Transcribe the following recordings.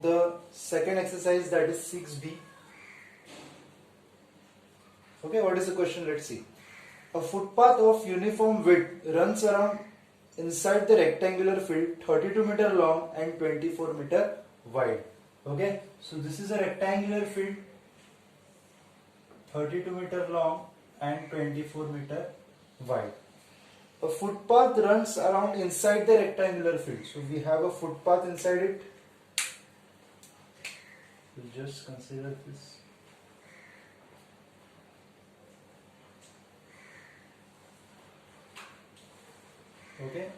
the second exercise, that is 6b. Okay, what is the question? Let's see. A footpath of uniform width runs around inside the rectangular field 32 meter long and 24 meter wide. Okay, so this is a rectangular field 32 meter long and 24 meter wide. A footpath runs around inside the rectangular field. So we have a footpath inside it. We'll just consider this. Okay,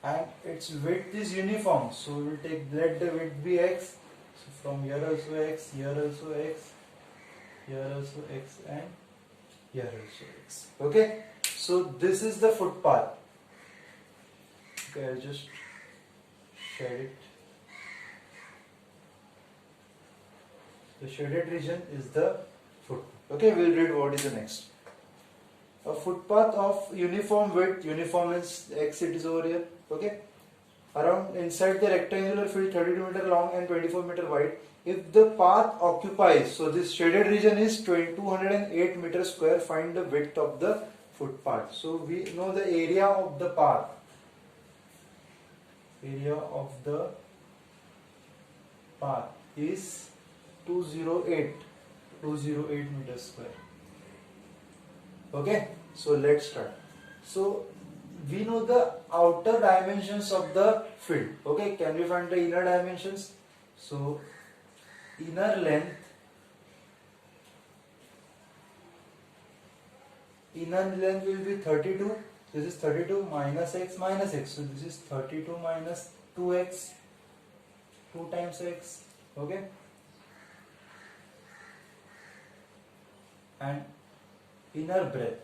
and its width is uniform, so we will take, let the width be x. So from here also x, here also x, here also x, and here also x. Okay, so this is the footpath. Okay, I'll just shade it. The shaded region is the footpath. Okay, we'll read what is the next. A footpath of uniform width, uniform is x, it is over here. Okay, around inside the rectangular field 32 meter long and 24 meter wide. If the path occupies, so this shaded region is 208 meter square, find the width of the footpath. So we know the area of the path. Area of the path is 208 meters square. Okay, so let's start. So we know the outer dimensions of the field. Okay, can we find the inner dimensions? So inner length will be 32. This is 32 minus x minus x. So this is 32 minus 2x, 2 times x. Okay, and inner breadth.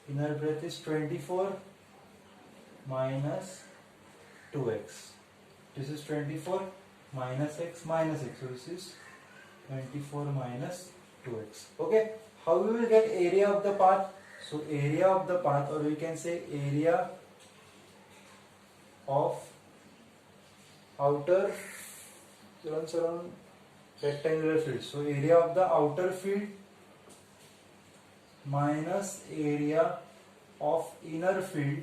Inner breadth is 24 minus 2x. This is 24 minus x minus x. So this is 24 minus 2x. Okay. How we will get area of the path? So area of the path, or we can say area of outer, runs around rectangular field. So area of the outer field minus area of inner field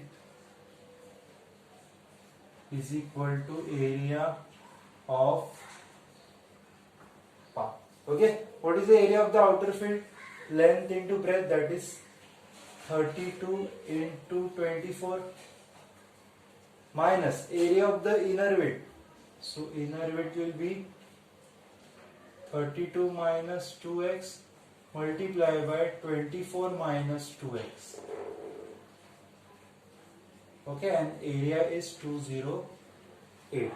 is equal to area of path. Okay, what is the area of the outer field? Length into breadth, that is 32 into 24 minus area of the inner width. So inner width will be 32 minus 2x multiplied by 24 minus 2x. Okay, and area is 208.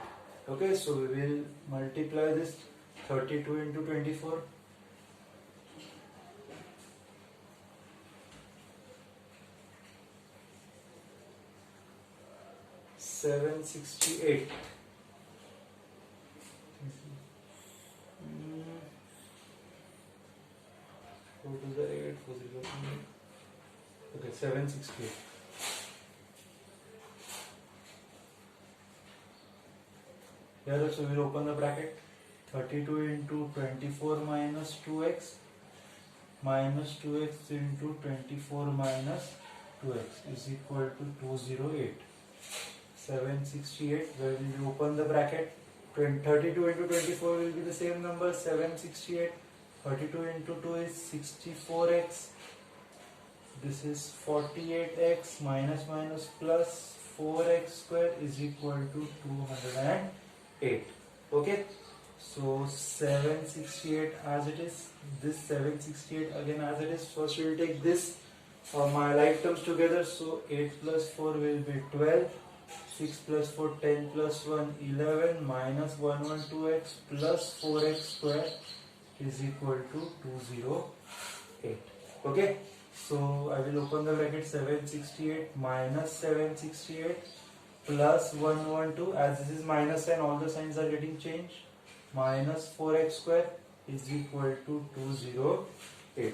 Okay, so we will multiply this 32 into 24. $768. 4 to the 8, 4 to the 8. Okay, 768. Here also we will open the bracket. 32 into 24 minus 2x minus 2x into 24 minus 2x is equal to 208. 768, where will you open the bracket? 32 into 24 will be the same number, 768. 32 into 2 is 64x. This is 48x minus minus plus 4x square is equal to 208. Okay, so 768 as it is, this 768 again as it is. First we will take this, my like terms together. So 8 plus 4 will be 12, 6 plus 4 10 plus 1 11 minus 112x plus 4x square is equal to 208. Okay, so I will open the bracket. 768 minus 768 plus 112, as this is minus sign, all the signs are getting changed, minus 4x square is equal to 208.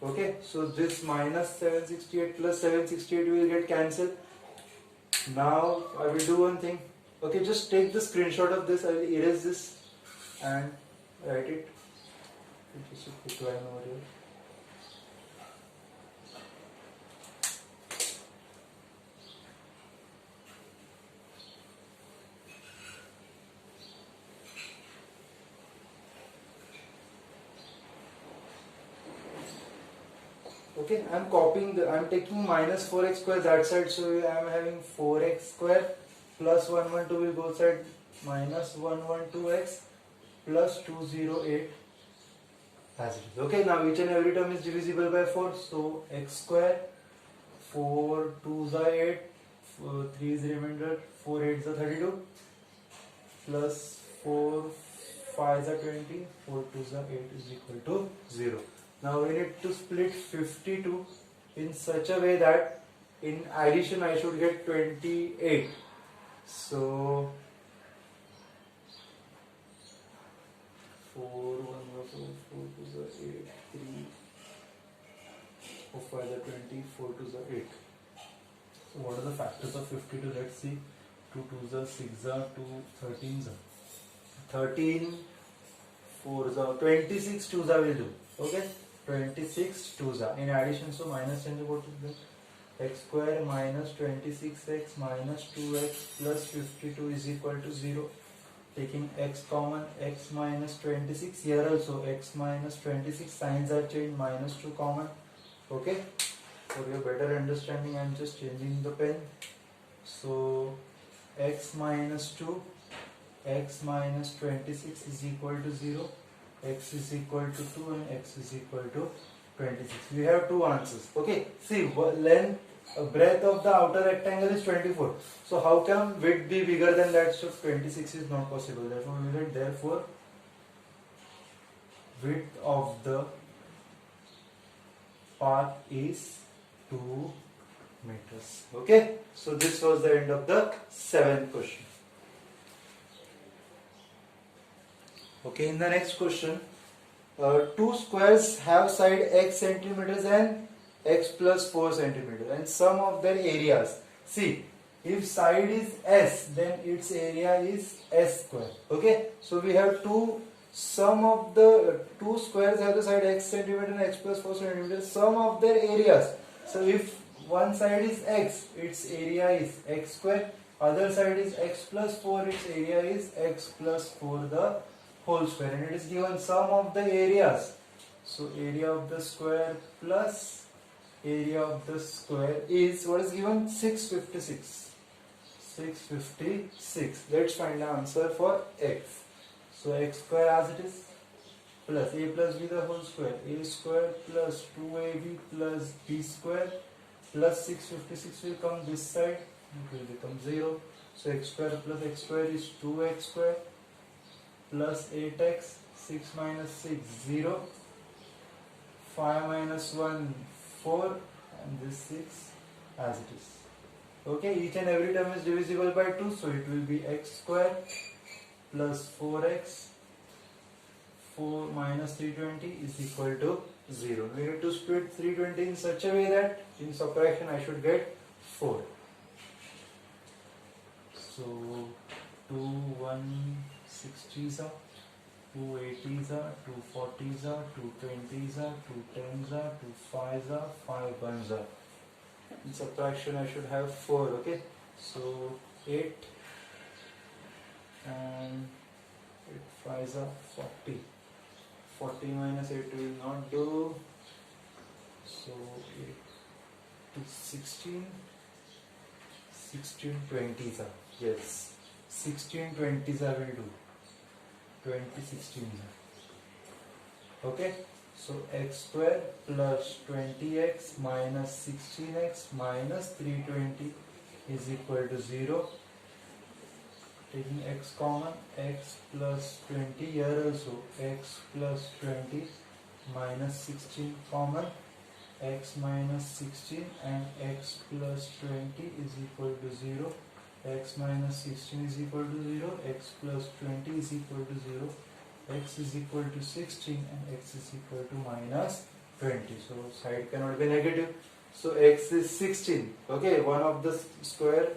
Okay, so this minus 768 plus 768 will get cancelled. Now I will do one thing. Okay, just take the screenshot of this. I will erase this and write it. Just a quick line over here. Okay, I am copying I am taking minus 4x square that side, so I am having 4x square plus 112 will go side, minus 112x plus 208 as it is. Okay, now each and every term is divisible by 4, so x square, 4 2s are 8, 3 is remainder, 4 8s are 32, plus 4 5s are 20, 4 2s are 8 is equal to 0. Now we need to split 52 in such a way that in addition I should get 28. So 4 1 4 2s are 8, 3 4 5s are 20, 4 2s are 8. So what are the factors of 52? Let's see. 2 2s are 6 are 2 13s are 13 4s are 26 2s are will do. Okay, 26 2s are in addition, so minus 10 go to the x square minus 26x minus 2x plus 52 is equal to 0. Taking x common, x minus 26, here also x minus 26, signs are changed, minus 2 common. Okay, for your better understanding I am just changing the pen. So x minus 2, x minus 26 is equal to 0, x is equal to 2 and x is equal to 26. We have two answers. Okay, see, length, breadth of the outer rectangle is 24. So how can width be bigger than that? So 26 is not possible. Therefore we will get, therefore width of the path is 2 meters. Okay, so this was the end of the 7th question. Okay, in the next question, two squares have side x centimeters and x plus 4 centimeters and sum of their areas. See, if side is s, then its area is s square. Okay, so we have sum of the two squares have the side x centimeter and x plus 4 centimeters, sum of their areas. So if one side is x, its area is x square, other side is x plus 4, its area is x plus 4 the whole square, and it is given sum of the areas. So area of the square plus area of the square is, what is given? 656. 656. Let's find the answer for x. So x square as it is plus a plus b the whole square, a square plus 2ab plus b square plus 656 will come this side, it will become 0. So x square plus x square is 2x square plus 8x, 6 minus 6 0, 5 minus 1 4, and this 6 as it is. Okay, each and every term is divisible by 2, so it will be x square plus 4x 4 minus 320 is equal to 0. We need to split 320 in such a way that in subtraction I should get 4. So 2 160s are, 2 80s are, 2 40s are, 2 20s are, 2 10s are, 2 5s are, 5 1s are. In subtraction I should have 4. Okay, so 8 and 8 5s are 40. 40 minus 8 will not do. So 8 to 16. 16 20s are, yes, 16 20s I will do. 20 16s are. Okay, so x square plus 20x minus 16x minus 320 is equal to 0. Taking x common, x plus 20, here also x plus 20 minus 16 common, x minus 16 and x plus 20 is equal to 0. X minus 16 is equal to 0, x plus 20 is equal to 0, x is equal to 16 and x is equal to minus 20. So side cannot be negative. So x is 16. Okay, one of the square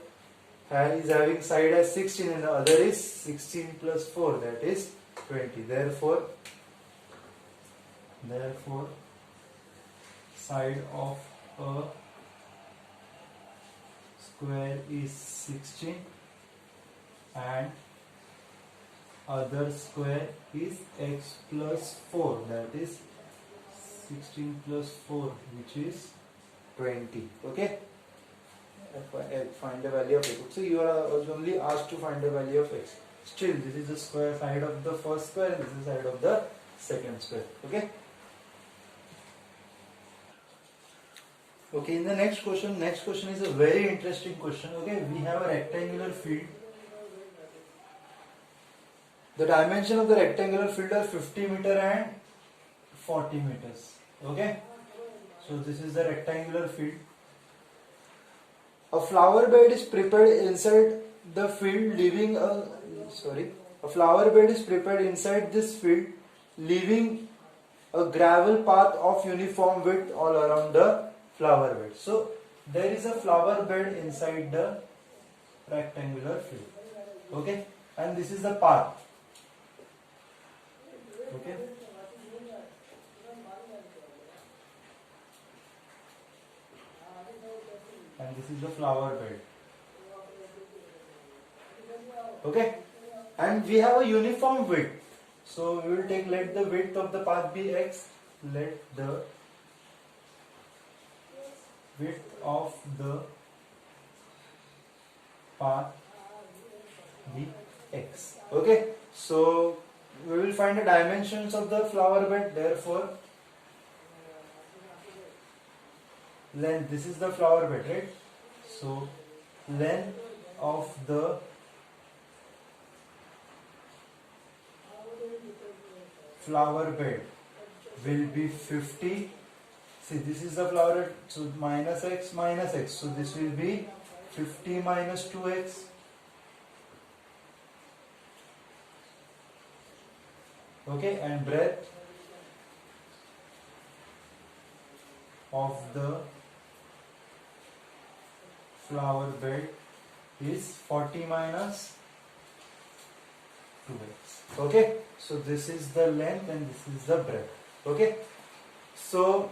is having side as 16 and the other is 16 plus 4, that is 20. Therefore side of a square is 16 and other square is x plus 4, that is 16 plus 4, which is 20. Okay, find the value of x. So you are only asked to find the value of x. Still, this is the square side of the first square and this is the side of the second square. Okay. Okay, in the next question is a very interesting question. Okay, we have a rectangular field. The dimension of the rectangular field are 50 meter and 40 meters. Okay, so this is the rectangular field. A flower bed is prepared inside the field, leaving a flower bed is prepared inside this field, leaving a gravel path of uniform width all around the flower bed. So there is a flower bed inside the rectangular field. Okay, and this is the path. Okay, and this is the flower bed. Okay, and we have a uniform width. So we will take, let the width of the path be x. Let the width of the path be x. Okay, so we will find the dimensions of the flower bed. Therefore length, this is the flower bed, right? So length of the flower bed will be 50. See, this is the flower bed, so minus x, so this will be 50 minus 2x. Okay, and breadth of the flower bed is 40 minus 2x. Okay, so this is the length and this is the breadth. Okay, so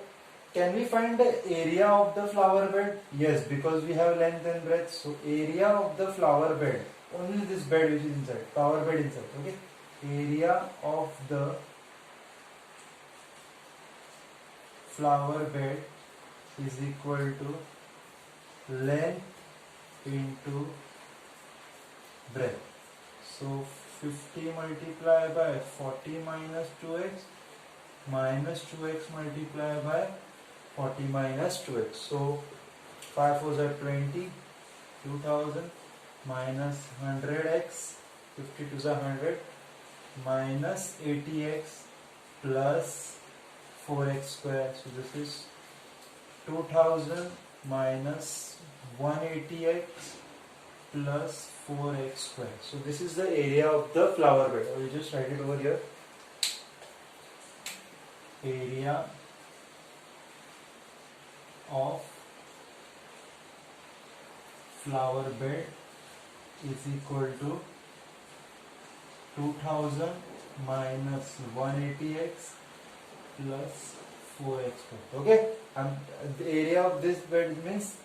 can we find the area of the flower bed? Yes, because we have length and breadth. So area of the flower bed, only this bed which is inside, flower bed inside. Okay, area of the flower bed is equal to length into breadth. So 50 multiplied by 40 minus 2x minus 2x multiplied by 40 minus 2x. So 5 4s are 20, 2000 minus 100x, 50 2s are 100 minus 80x plus 4x square. So this is 2000 minus 180x plus 4x square. So this is the area of the flower bed. I will just write it over here. Area of flower bed is equal to 2000 minus 180x plus 4x square. Okay, and the area of this bed means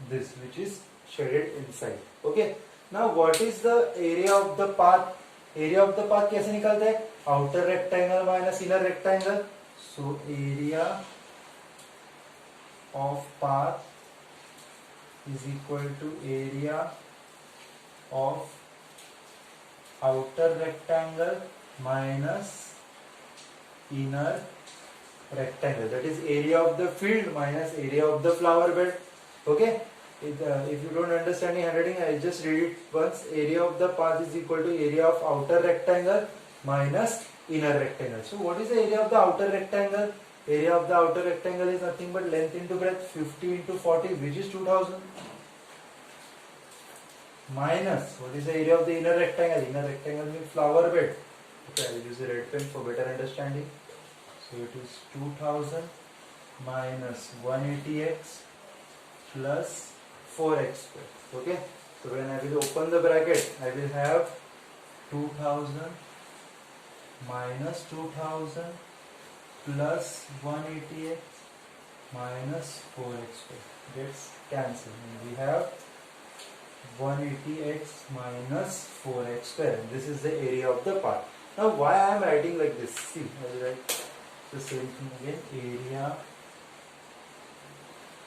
this, which is shaded inside. Okay, now what is the area of the path? Area of the path कैसे निकालते हैं? Outer rectangle minus inner rectangle. So area of path is equal to area of outer rectangle minus inner rectangle. That is area of the field minus area of the flower bed. Okay. If you don't understand the handwriting, I just read it once. Area of the path is equal to area of outer rectangle minus inner rectangle. So what is the area of the outer rectangle? Area of the outer rectangle is nothing but length into breadth, 50 into 40, which is 2000. Minus, what is the area of the inner rectangle? Inner rectangle means flower bed. Okay, I will use a red pen for better understanding. So it is 2000 minus 180x plus 4x square. Okay, So when I will open the bracket, I will have 2000 minus 2000 plus 180x minus 4x gets cancelled. And we have 180x minus 4x square. This is the area of the part. Now why I am writing like this? See, I will write the same thing again. Area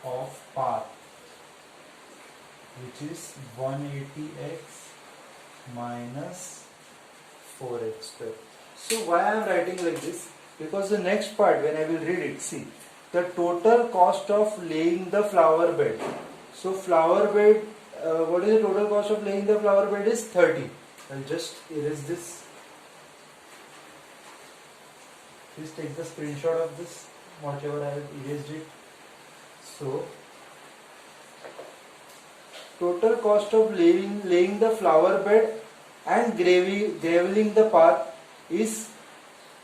of part, which is 180x minus 4x square. So why I am writing like this? Because the next part, when I will read it, see, the total cost of laying the flower bed. So flower bed, what is the total cost of laying the flower bed is 30. I'll just erase this. Please take the screenshot of this, whatever I have erased it. So total cost of laying the flower bed and graveling the path is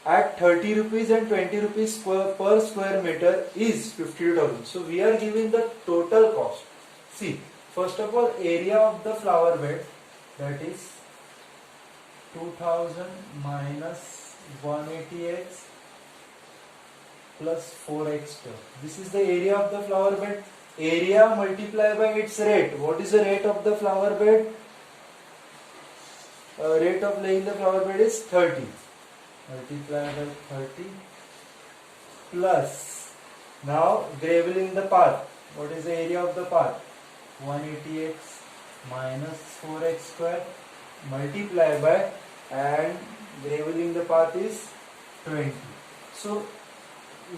at 30 rupees and 20 rupees per square meter is 52,000. So we are giving the total cost. See, first of all, area of the flower bed, that is 2000 minus 180x plus 4x square. This is the area of the flower bed. Area multiplied by its rate. What is the rate of the flower bed? Rate of laying the flower bed is 30. Multiplied by 30 plus, now graveling the path. What is the area of the path? 180x minus 4x square multiplied by, and graveling the path is 20. So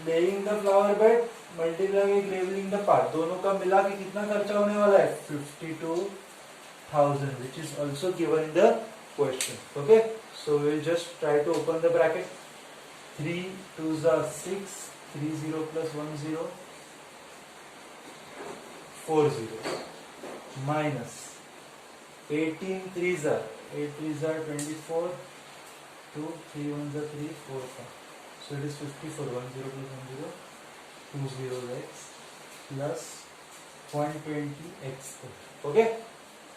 laying the flower bed multiply by gravelling the path, दोनों का मिला के कितना खर्चा होने वाला है? 52,000, which is also given in the question. Okay, so we will just try to open the bracket. 3 2s are 6, 3 0 plus 1 0, 4 zeros, minus 18 3s are 8 3s are 24, 2 3 1s are 3, 4 5. So it is 54. 1 0 plus 1 0, 2 0x plus 120x. Okay,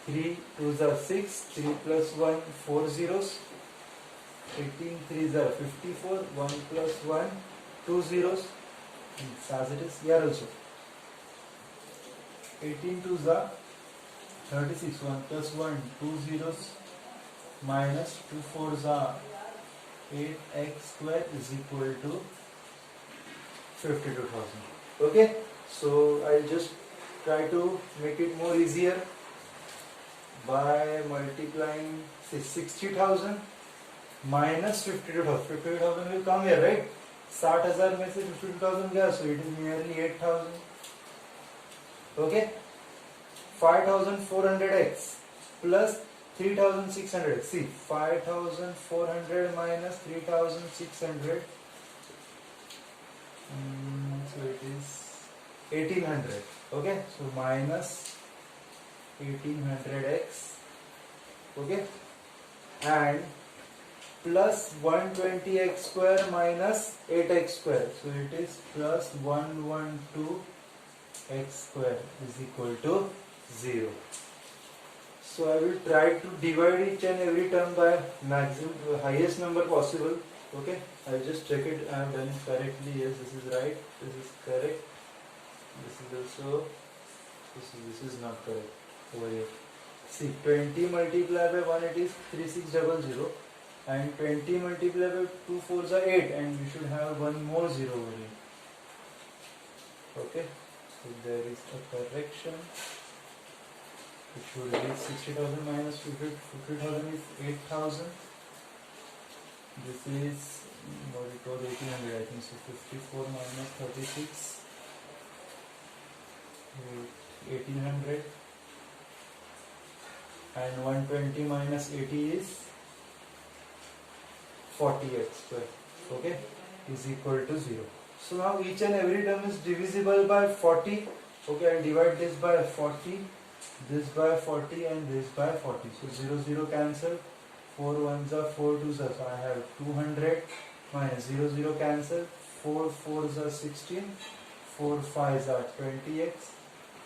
3 2s are 6, 3 plus 1 4 zeros, 18 3s are 54, 1 plus 1 2 zeros. It's as it is here also. 18 2s are 36, 1 plus 1 2 zeros, minus 2 4s are 8x square is equal to 52,000. Okay, so I'll just try to make it more easier by multiplying 60,000 minus 52,000. 52,000 will come here, right? 60,000 में से 52,000 गया, so it is nearly 8,000. Okay, 5,400x plus 3,600. See, 5,400 minus 3,600. So it is 1,800. Okay, so minus 1,800x. Okay, and plus 120x square minus 8x square. So it is plus 112x square is equal to 0. So I will try to divide each and every term by maximum highest number possible. Okay, I'll just check it. I have done it correctly. Yes, this is right. This is correct. This is also. This is not correct over here. See, 20 multiplied by 1, it is 3600, and 20 multiplied by 2 4s are 8, and we should have one more 0 over here. Okay, so there is a correction. It should be 60,000 minus 50,000 is 8,000. This is what it was 1,800, I think. So 54 minus 36, 1,800, and 120 minus 80 is 40x square. Okay, is equal to 0. So now each and every term is divisible by 40. Okay, I'll divide this by 40, this by 40, and this by 40. So 0 0 cancel. 4 1s are 4 2s are. So I have 200 minus 0 0 cancel. 4 4s are 16. 4 5s are 20x.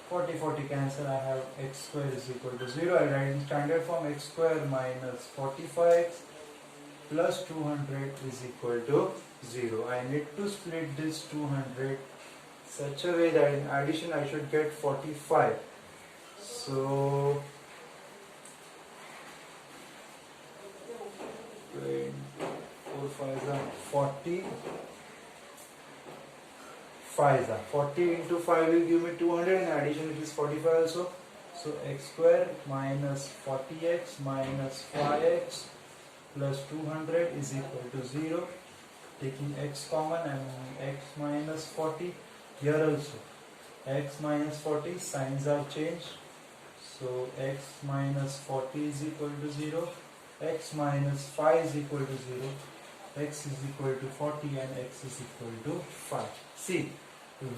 40 cancel. I have x square is equal to 0. I write in standard form x square minus 45x plus 200 is equal to 0. I need to split this 200 such a way that in addition I should get 45. So 4 5 are 40. 5 are 40 into 5 will give me 200. In addition it is 45 also. So x square minus 40x minus 5x plus 200 is equal to 0. Taking x common and x minus 40. Here also x minus 40 signs are changed. So x minus 40 is equal to 0. X minus 5 is equal to 0. X is equal to 40 and x is equal to 5. See,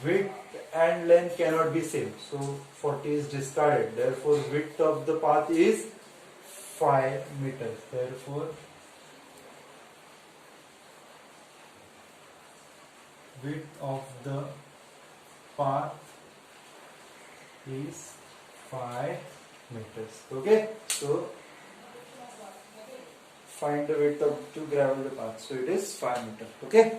width and length cannot be same. So 40 is discarded. Therefore width of the path is 5 meters. Therefore width of the path is 5 meters. Okay, so find the width of to gravel the path. So it is 5 meters. Okay.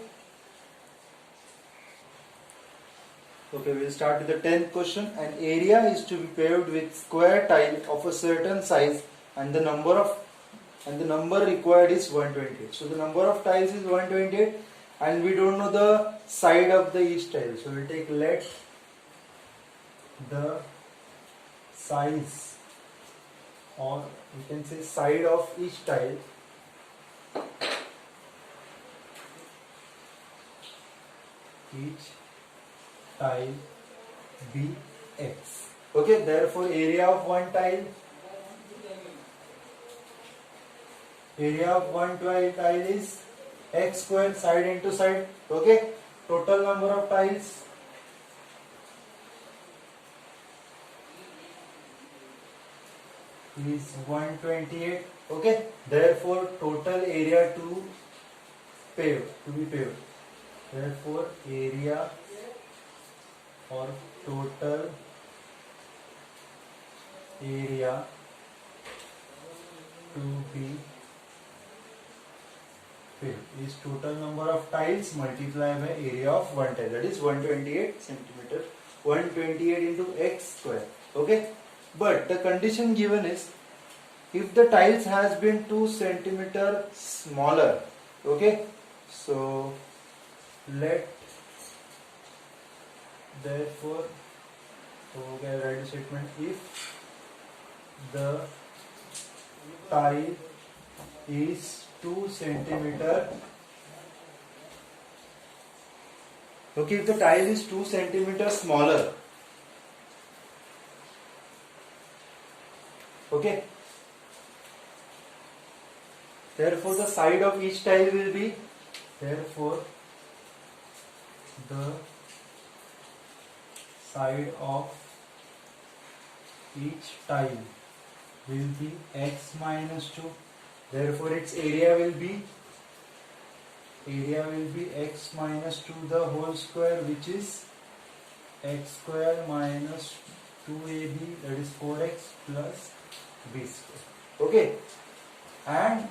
Okay, we'll start with the 10th question. An area is to be paved with square tile of a certain size, and the number required is 128. So the number of tiles is 128, and we don't know the side of the each tile. So we'll take let the size, or we can say side of each tile be x. Okay, therefore area of one tile is x square side into side. Okay, total number of tiles is 128. Okay, therefore total area to be paved. Therefore area or total area to be paved is total number of tiles multiplied by area of one tile, that is 128 centimeter. 128 into x square. Okay, but the condition given is if the tiles has been 2 centimeter smaller. Okay, so let therefore, okay, write the statement: if the tile is 2 centimeter, okay, if the tile is 2 centimeter smaller, okay, therefore the side of each tile will be, therefore the side of each tile will be x minus 2. Therefore its area will be x minus 2 the whole square, which is x square minus 2ab, that is 4x plus b square. Okay, and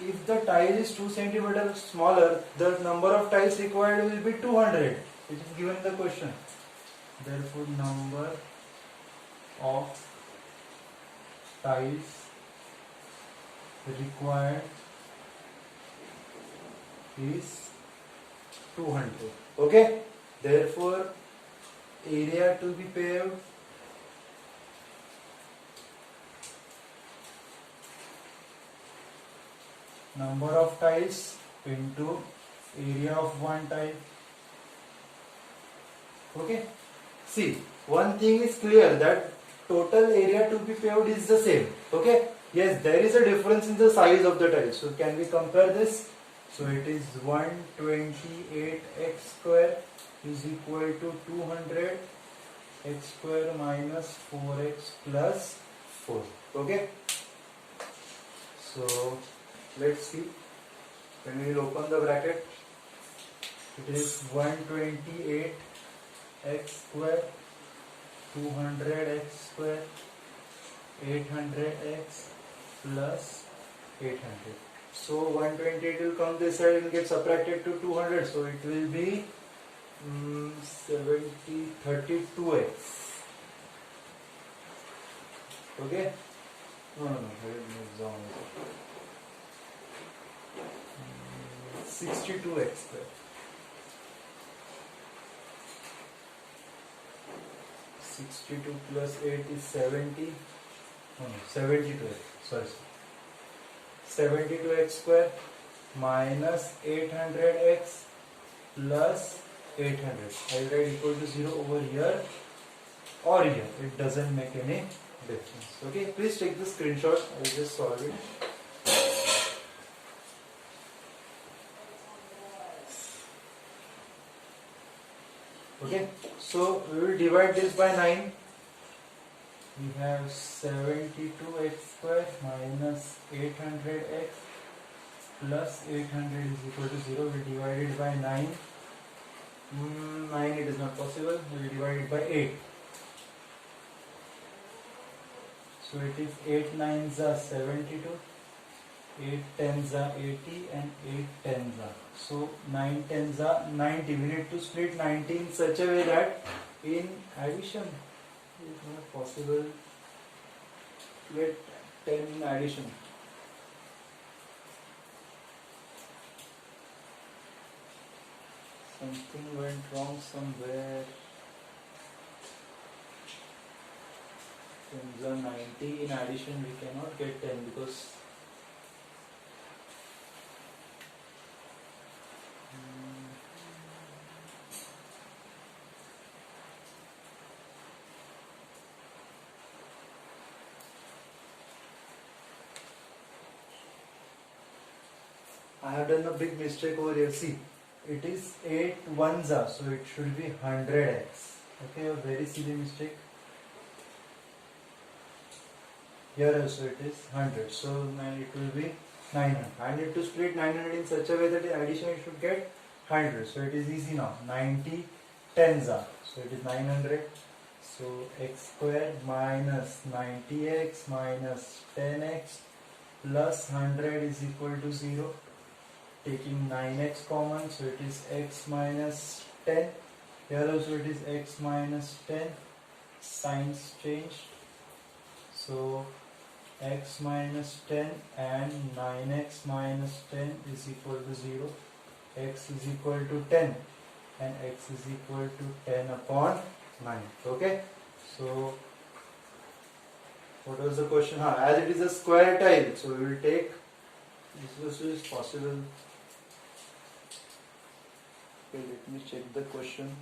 if the tile is 2 centimeters smaller, the number of tiles required will be 200, which is given in the question. Therefore number of tiles required is 200. Okay, therefore area to be paved number of tiles into area of one tile. Okay, see, one thing is clear, that total area to be paved is the same. Okay, yes, there is a difference in the size of the tile. So can we compare this? So it is 128 x square is equal to 200 x square minus 4x plus 4. Okay, so let's see, when we will open the bracket, it is 128 x square 200x square 800x plus 800. So 128 will come this side and get subtracted to 200. So it will be 32x. Okay? No. 62x square. 62 plus 8 is 70. No, 72x. Sorry. 72x square minus 800x plus 800. I will write equal to 0 over here or here. It doesn't make any difference. Okay, please take the screenshot. I will just solve it. Okay, so we will divide this by 9. We have 72x square minus 800x plus 800 is equal to 0. We divide it by 9. 9 it is not possible. We will divide it by 8. So it is 8 9s are 72, 8 10s are 80 and 8 10s are. So 9 10s are 90. We need to split 90 in such a way that in addition it is not possible to get 10 in addition. Something went wrong somewhere. 90 in addition we cannot get 10 because I have done a big mistake over here. See, it is 8 ones are, so it should be 100x. Okay, a very silly mistake. Here also it is 100, so it will be 900. I need to split 900 in such a way that in addition it should get 100. So it is easy now. 90 tens are, so it is 900. So x square minus 90x minus 10x plus 100 is equal to 0. Taking 9x common, so it is x minus 10. Here also it is x minus 10. Signs changed. So x minus 10 and 9x minus 10 is equal to 0. X is equal to 10 and x is equal to 10 upon 9. Okay. So what was the question? As it is a square tile, so we will take this is possible. Okay, let me check the question.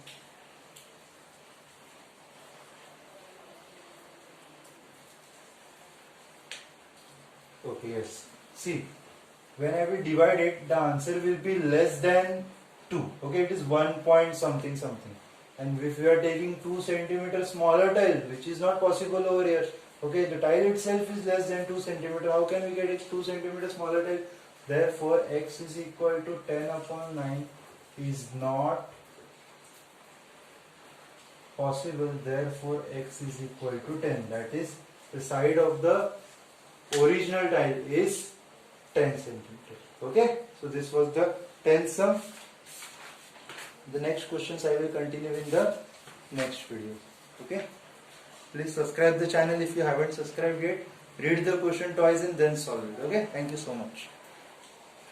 Okay, yes. See, when I will divide it, the answer will be less than 2. Okay, it is 1 point something something. And if we are taking 2 centimeter smaller tile, which is not possible over here. Okay, the tile itself is less than 2 centimeter. How can we get it 2 centimeter smaller tile? Therefore, x is equal to 10 upon 9 is not possible. Therefore, x is equal to 10. That is, the side of the original tile is 10 centimeter. Okay, so this was the 10th sum. The next questions I will continue in the next video. Okay, please subscribe the channel if you haven't subscribed yet. Read the question twice and then solve it. Okay, thank you so much.